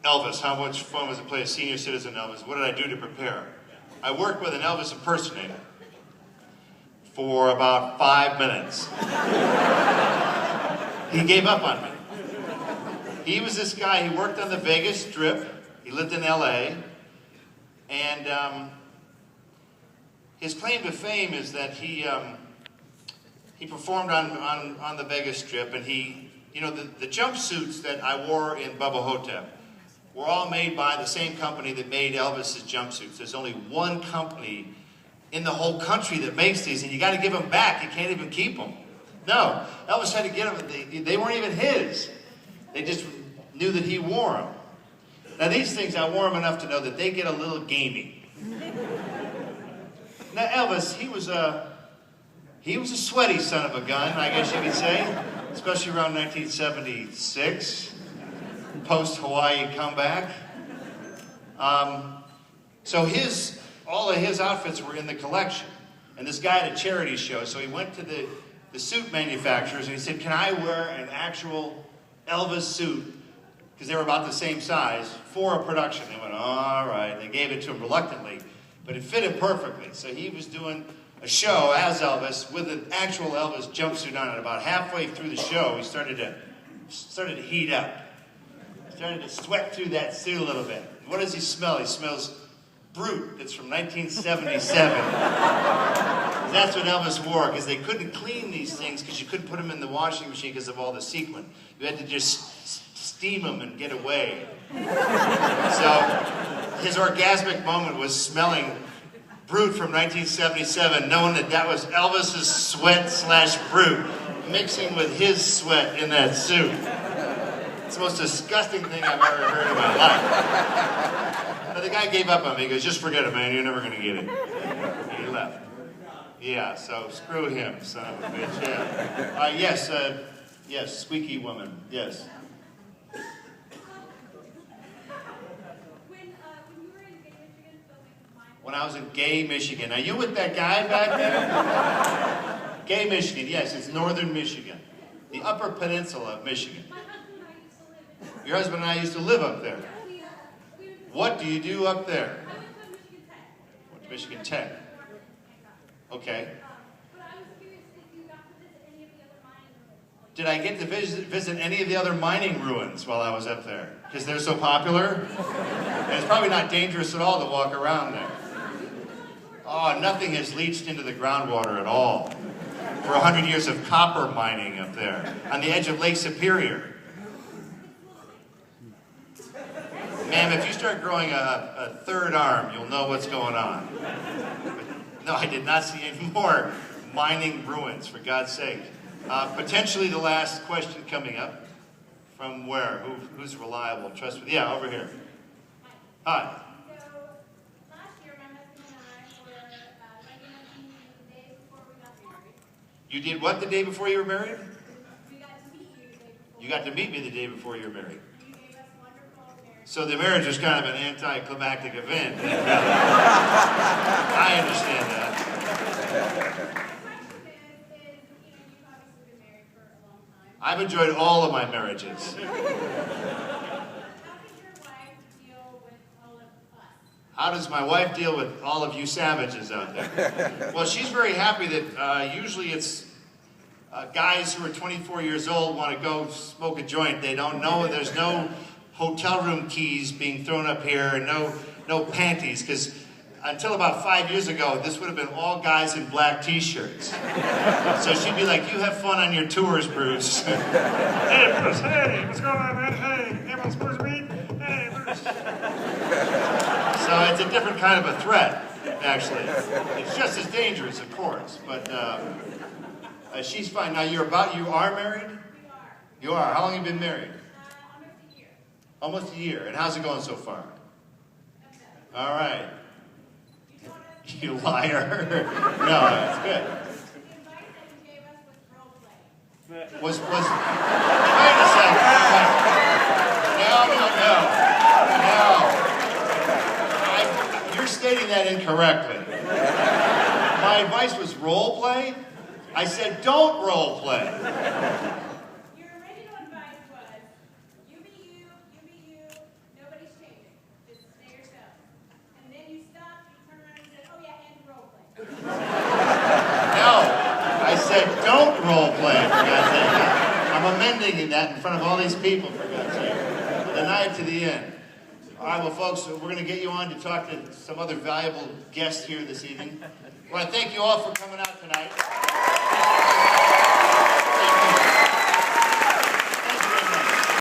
Elvis. How much fun was it to play a senior citizen Elvis? What did I do to prepare? I worked with an Elvis impersonator for about 5 minutes. He gave up on me. He was this guy, he worked on the Vegas Strip, he lived in LA, and his claim to fame is that he performed on the Vegas Strip, and the jumpsuits that I wore in Bubba Hotep were all made by the same company that made Elvis's jumpsuits. There's only one company in the whole country that makes these, and you got to give them back. You can't even keep them. No, Elvis had to get them. They weren't even his. They just knew that he wore them. Now these things, I wore them enough to know that they get a little gamey. Now Elvis, he was a sweaty son of a gun, I guess you could say, especially around 1976, post-Hawaii comeback. So all of his outfits were in the collection. And this guy had a charity show, so he went to the suit manufacturers and he said, can I wear an actual Elvis suit, because they were about the same size, for a production? They went, all right. They gave it to him reluctantly, but it fit him perfectly. So he was doing a show as Elvis with an actual Elvis jumpsuit on, and about halfway through the show, he started to heat up. Started to sweat through that suit a little bit. What does he smell? He smells Brute. It's from 1977. That's what Elvis wore, because they couldn't clean these things because you couldn't put them in the washing machine because of all the sequin. You had to just steam them and get away. So his orgasmic moment was smelling Brute from 1977, knowing that was Elvis's sweat/Brute mixing with his sweat in that suit. It's the most disgusting thing I've ever heard in my life. But the guy gave up on me. He goes, just forget it, man. You're never going to get it. He left. Yeah, so screw him, son of a bitch. Yeah. Yes, squeaky woman. Yes. When I was in Gay, Michigan. Now, you with that guy back there? Gay, Michigan. Yes, it's northern Michigan. The Upper Peninsula of Michigan. Your husband and I used to live up there. What do you do up there? Went to Michigan Tech. Okay. Did I get to visit any of the other mining ruins while I was up there? Because they're so popular? And it's probably not dangerous at all to walk around there. Oh, nothing has leached into the groundwater at all. For 100 years of copper mining up there on the edge of Lake Superior. Ma'am, if you start growing a third arm, you'll know what's going on. But no, I did not see any more mining ruins, for God's sake. Potentially the last question coming up. From where? Who's reliable, trustworthy? Yeah, over here. Hi. So, last year, my husband and I were lucky enough to meet the day before we got married. You did what the day before you were married? We got to meet you the day before. You got to meet me the day before you were married. You gave us wonderful marriage. So the marriage was kind of an anticlimactic event. I understand that. I've enjoyed all of my marriages. How does my wife deal with all of you savages out there? Well, she's very happy that usually it's guys who are 24 years old want to go smoke a joint. They don't know. There's no hotel room keys being thrown up here, and no panties, because until about 5 years ago, this would have been all guys in black t-shirts. So she'd be like, you have fun on your tours, Bruce. Hey, Bruce, hey, what's going on, man? Hey, everyone's supposed to meet? Hey, Bruce. So it's a different kind of a threat, actually. It's just as dangerous, of course, but she's fine. Now, you are married? We are. You are. How long have you been married? Almost a year. Almost a year. And how's it going so far? All right. You liar. No, that's good. The advice that you gave us was role play. Wait a second. No. You're stating that incorrectly. My advice was role play? I said don't role play. Your original advice was, you be you, nobody No, I said don't role play, for God's sake. I'm amending that in front of all these people, for God's sake. Deny it to the end. All right, well, folks, we're going to get you on to talk to some other valuable guests here this evening. I want to thank you all for coming out tonight.